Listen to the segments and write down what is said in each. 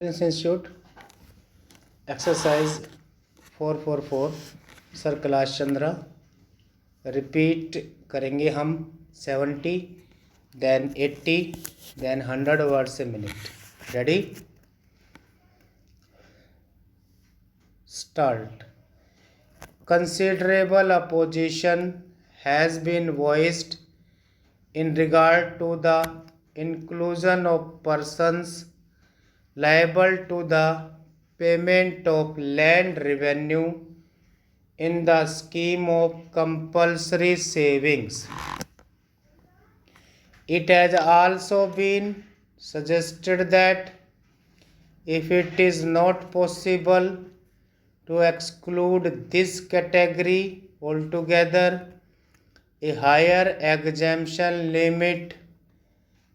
Institute exercise 444 sir Kailash Chandra repeat करेंगे हम 70 then 80 then 100 words a minute ready start considerable opposition has been voiced in regard to the inclusion of persons liable to the payment of land revenue in the scheme of compulsory savings. It has also been suggested that if it is not possible to exclude this category altogether, a higher exemption limit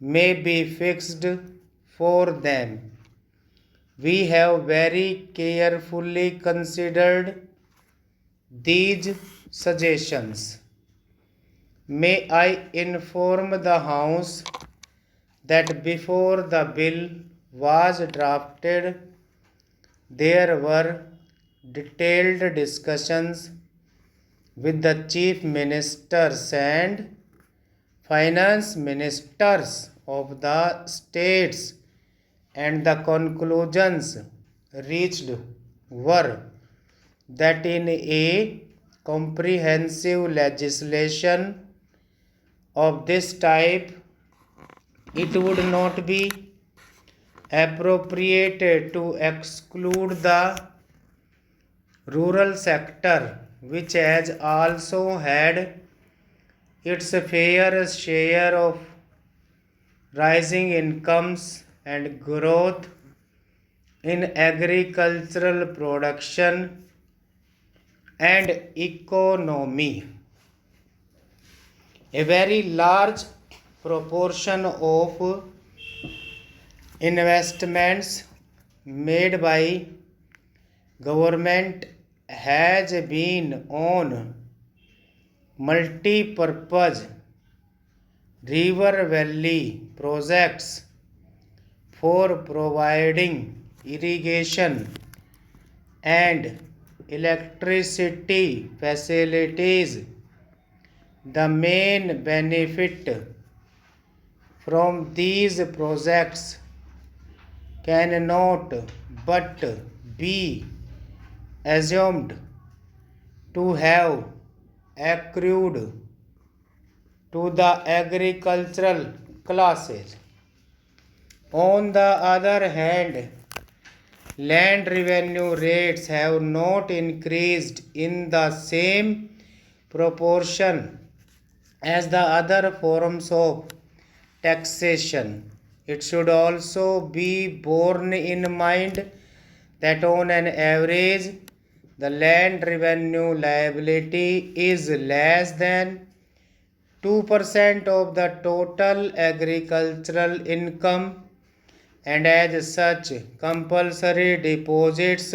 may be fixed for them. We have very carefully considered these suggestions. May I inform the House that before the bill was drafted, there were detailed discussions with the Chief Ministers and Finance Ministers of the states, and the conclusions reached were that in a comprehensive legislation of this type, it would not be appropriate to exclude the rural sector, which has also had its fair share of rising incomes and growth in agricultural production and economy. A very large proportion of investments made by government has been on multi-purpose river valley projects for providing irrigation and electricity facilities. The main benefit from these projects cannot but be assumed to have accrued to the agricultural classes. On the other hand, land revenue rates have not increased in the same proportion as the other forms of taxation. It should also be borne in mind that on an average, the land revenue liability is less than 2% of the total agricultural income, and as such, compulsory deposits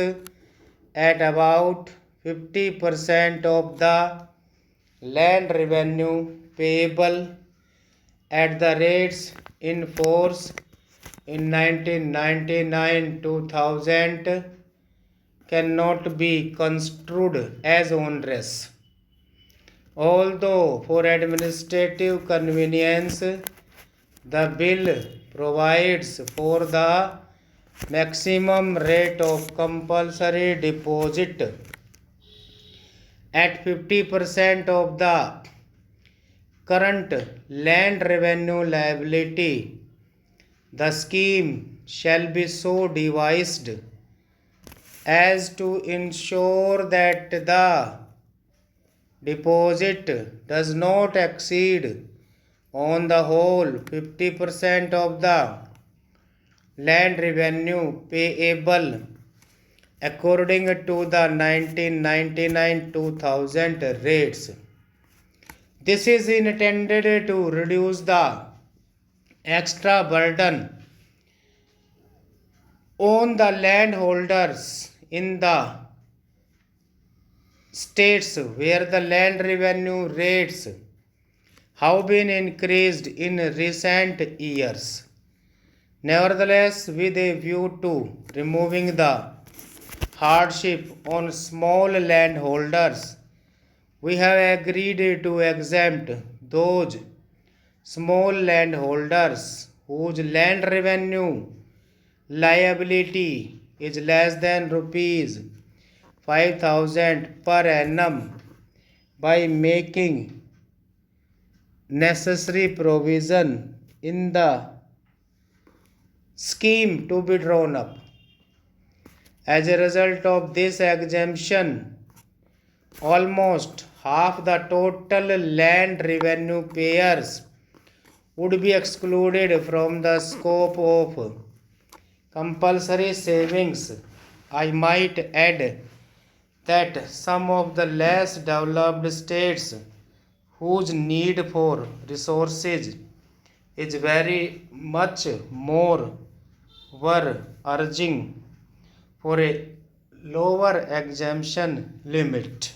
at about 50% of the land revenue payable at the rates in force in 1999-2000 cannot be construed as onerous. Although for administrative convenience, the bill provides for the maximum rate of compulsory deposit at 50% of the current land revenue liability. The scheme shall be so devised as to ensure that the deposit does not exceed on the whole 50% of the land revenue payable according to the 1999-2000 rates. This is intended to reduce the extra burden on the landholders in the states where the land revenue rates have been increased in recent years. Nevertheless, with a view to removing the hardship on small landholders, we have agreed to exempt those small landholders whose land revenue liability is less than rupees 5,000 per annum by making necessary provision in the scheme to be drawn up. As a result of this exemption, almost half the total land revenue payers would be excluded from the scope of compulsory savings. I might add that some of the less developed states whose need for resources is very much more were urging for a lower exemption limit.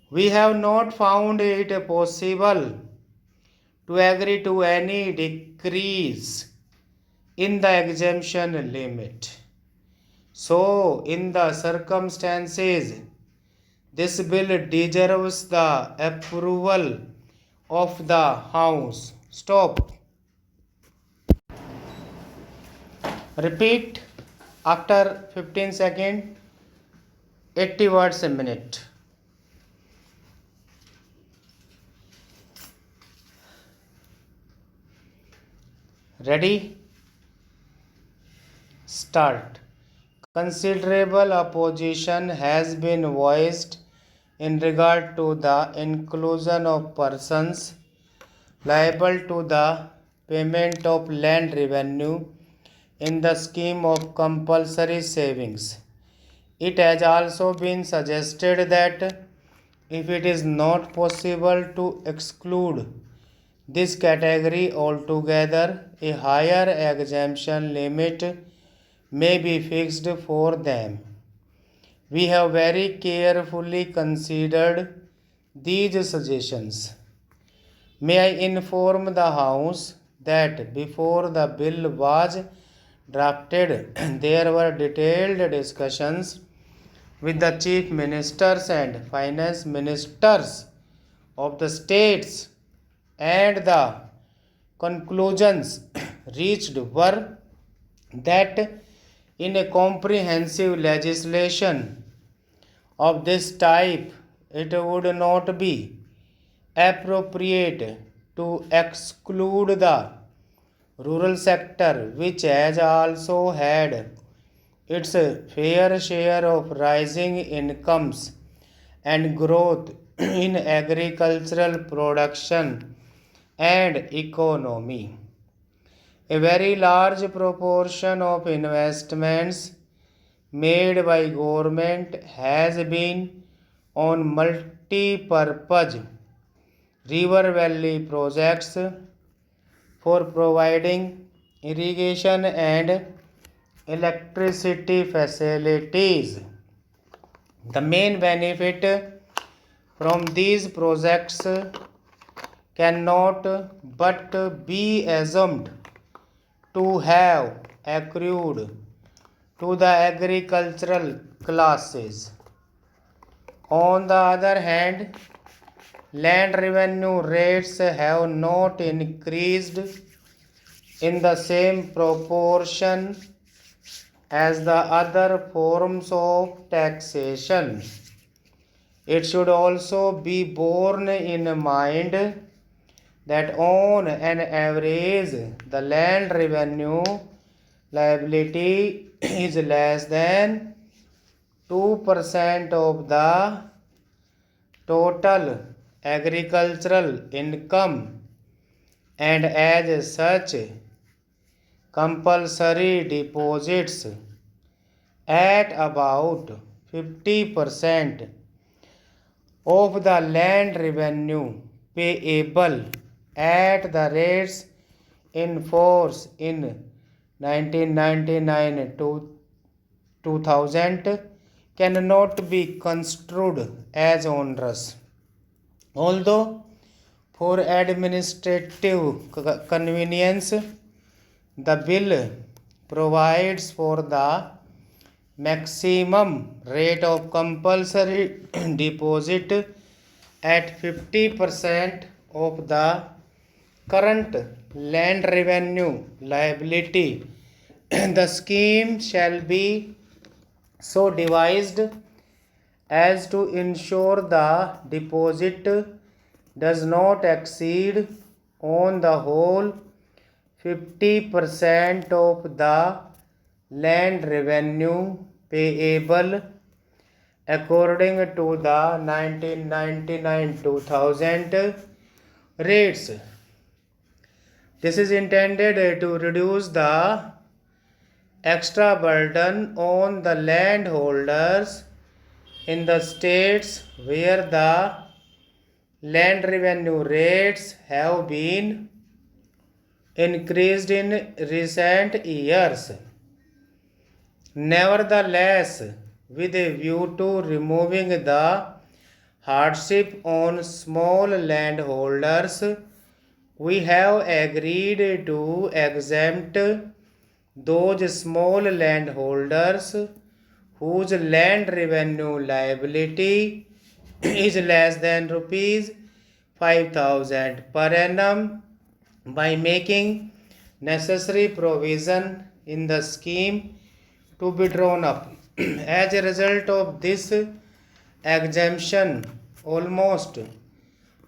We have not found it possible to agree to any decrease in the exemption limit. So, in the circumstances, this bill deserves the approval of the House. Stop. Repeat after 15 seconds, 80 words a minute. Ready? Start. Considerable opposition has been voiced in regard to the inclusion of persons liable to the payment of land revenue in the scheme of compulsory savings. It has also been suggested that if it is not possible to exclude this category altogether, a higher exemption limit may be fixed for them. We have very carefully considered these suggestions. May I inform the House that before the bill was drafted, there were detailed discussions with the chief ministers and finance ministers of the states, and the conclusions reached were that in a comprehensive legislation of this type, it would not be appropriate to exclude the rural sector, which has also had its fair share of rising incomes and growth in agricultural production and economy. A very large proportion of investments made by government has been on multi-purpose river valley projects for providing irrigation and electricity facilities. The main benefit from these projects cannot but be assumed to have accrued to the agricultural classes. On the other hand, land revenue rates have not increased in the same proportion as the other forms of taxation. It should also be borne in mind that on an average, the land revenue liability is less than 2% of the total agricultural income, and as such, compulsory deposits at about 50% of the land revenue payable at the rates in force in 1999 to 2000 cannot be construed as onerous. Although for administrative convenience, The bill provides for the maximum rate of compulsory deposit at 50% of the current land revenue liability. The scheme shall be so devised as to ensure the deposit does not exceed on the whole 50% of the land revenue payable according to the 1999-2000 rates. This is intended to reduce the extra burden on the landholders in the states where the land revenue rates have been increased in recent years. Nevertheless, with a view to removing the hardship on small landholders, we have agreed to exempt those small landholders whose land revenue liability is less than rupees 5,000 per annum by making necessary provision in the scheme to be drawn up. As a result of this exemption, almost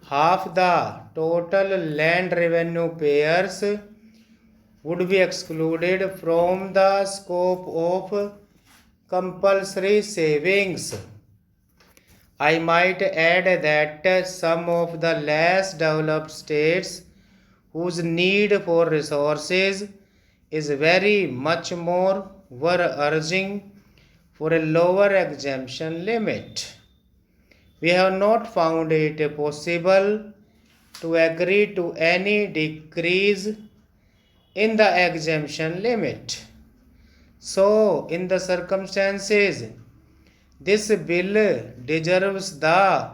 half the total land revenue payers would be excluded from the scope of compulsory savings. I might add that some of the less developed states whose need for resources is very much more were urging for a lower exemption limit. We have not found it possible to agree to any decrease in the exemption limit. So, in the circumstances, this bill deserves the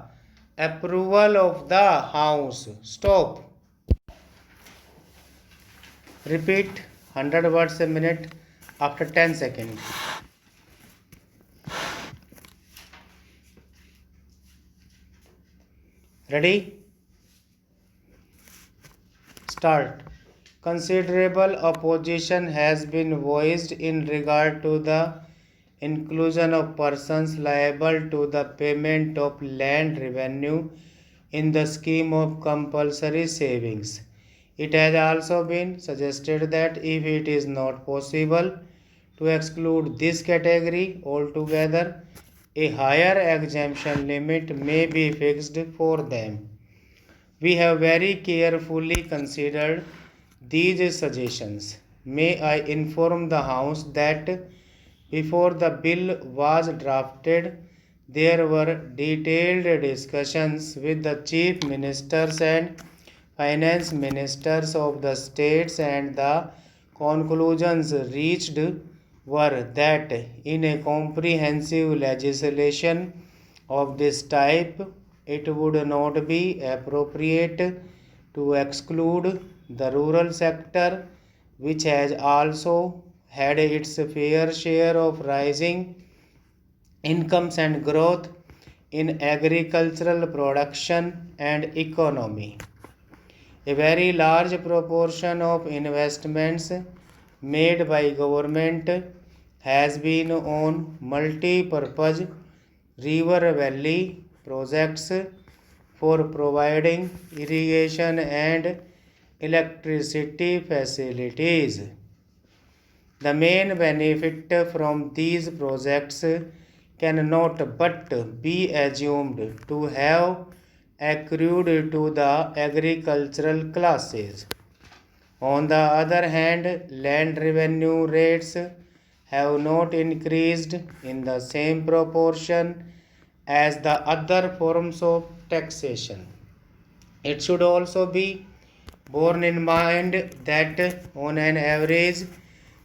approval of the House. Stop. Repeat 100 words a minute after 10 seconds. Ready? Start. Considerable opposition has been voiced in regard to the inclusion of persons liable to the payment of land revenue in the scheme of compulsory savings. It has also been suggested that if it is not possible to exclude this category altogether, a higher exemption limit may be fixed for them. We have very carefully considered these suggestions. May I inform the House that before the bill was drafted, there were detailed discussions with the chief ministers and finance ministers of the states, and the conclusions reached were that in a comprehensive legislation of this type, it would not be appropriate to exclude the rural sector, which has also had its fair share of rising incomes and growth in agricultural production and economy. A very large proportion of investments made by government has been on multi-purpose river valley projects for providing irrigation and electricity facilities. The main benefit from these projects cannot but be assumed to have accrued to the agricultural classes. On the other hand, land revenue rates have not increased in the same proportion as the other forms of taxation. It should also be borne in mind that on an average,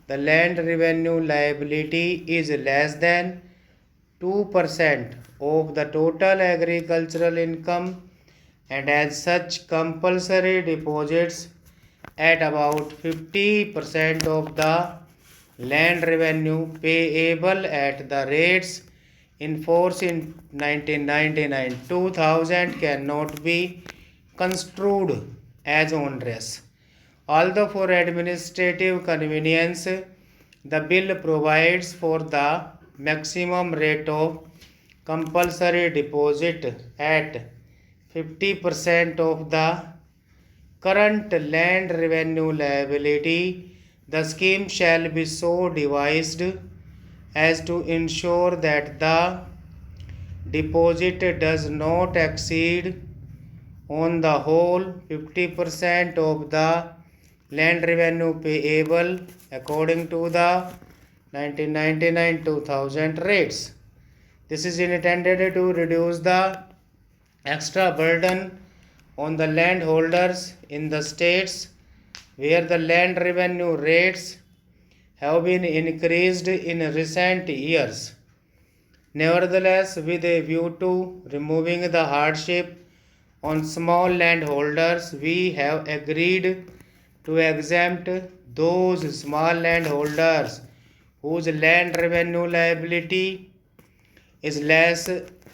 the land revenue liability is less than 2% of the total agricultural income, and as such, compulsory deposits at about 50% of the land revenue payable at the rates in force in 1999 2000 cannot be construed as onerous. Although for administrative convenience, the bill provides for the maximum rate of compulsory deposit at 50% of the current land revenue liability, the scheme shall be so devised as to ensure that the deposit does not exceed on the whole 50% of the land revenue payable according to the 1999-2000 rates. This is intended to reduce the extra burden on the landholders in the states where the land revenue rates have been increased in recent years. Nevertheless, with a view to removing the hardship on small landholders, we have agreed to exempt those small landholders whose land revenue liability is less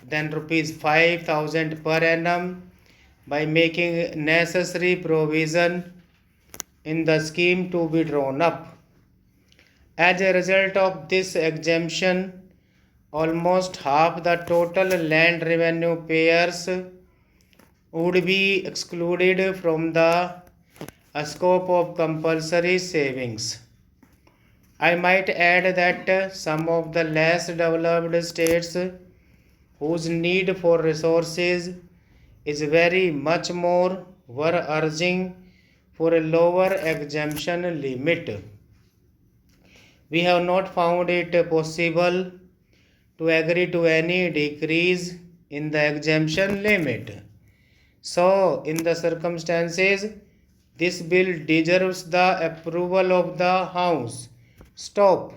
than rupees 5,000 per annum by making necessary provision in the scheme to be drawn up. As a result of this exemption, almost half the total land revenue payers would be excluded from the scope of compulsory savings. I might add that some of the less developed states whose need for resources is very much more were urging for a lower exemption limit. We have not found it possible to agree to any decrease in the exemption limit. So, in the circumstances, this bill deserves the approval of the House. Stop.